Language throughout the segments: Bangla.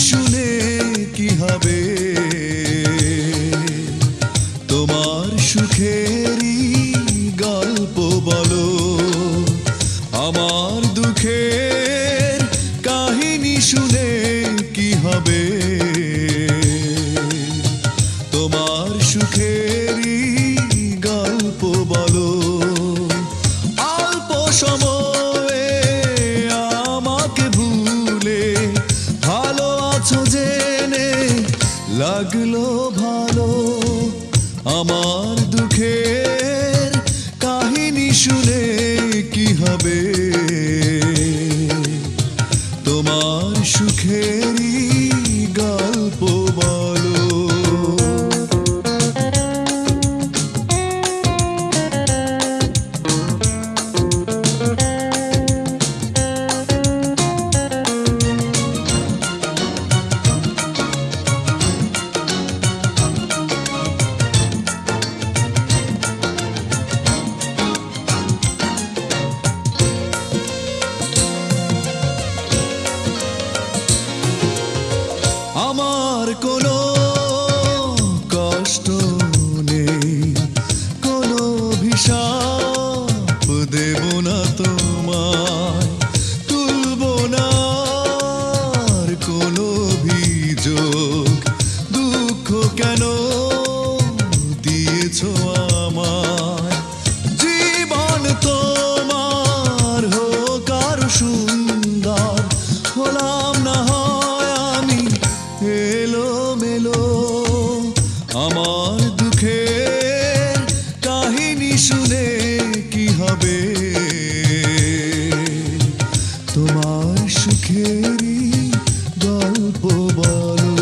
শুনে কি হবে তোমার সুখেরই গল্প বলো আমার দুঃখের কাহিনী শুনে কি হবে তোমার সুখেরই গল্প বলো অল্প সময়ে আমাকে ভুলে ভালো আছো জেনে লাগলো ভালো আমার দুঃখের কাহিনী শুনে কি হবে তোমার সুখেরই গল্প বলো আমার কোনো কষ্ট নেই কোনো অভিশাপ দেব না তোমায় তুলব না আর কোনো অভিযোগ দুঃখ কেন দিয়েছো আমায় জীবন তোমার হোক আরো সুন্দর হলাম না এলো মেলো আমার দুঃখের কাহিনী শুনে কি হবে তোমার সুখেরই গল্প বলো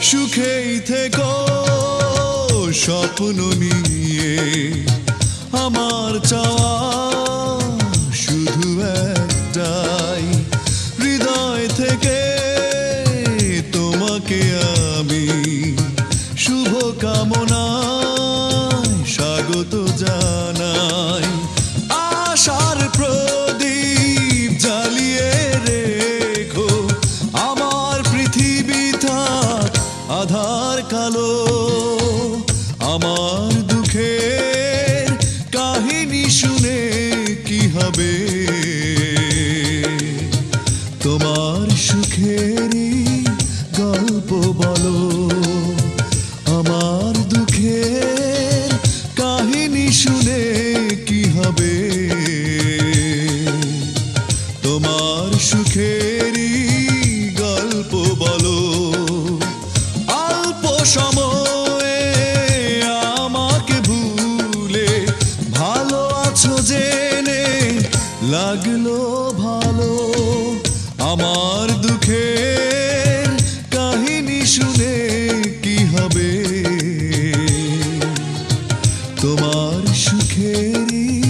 সুখেই থেকো স্বপ্ন নিয়ে আমার চাওয়া শুধু একটাই হৃদয় থেকে তোমাকে আমি শুভ কামনায় স্বাগত জানাই আশার প্রদীপ জ্বালিয়ে রেখো আমার পৃথিবী থাক আধার কালো আমার দুঃখের কাহিনী শুনে কি হবে তোমার সুখেরই গল্প বলো আমার দুঃখের কাহিনী শুনে কি হবে তোমার সুখেরই গল্প বলো অল্প সময়ে আমাকে ভুলে ভালো আছো জেনে লাগলো ভালো আমার দুঃখের কাহিনী শুনে কি হবে তোমার সুখেরই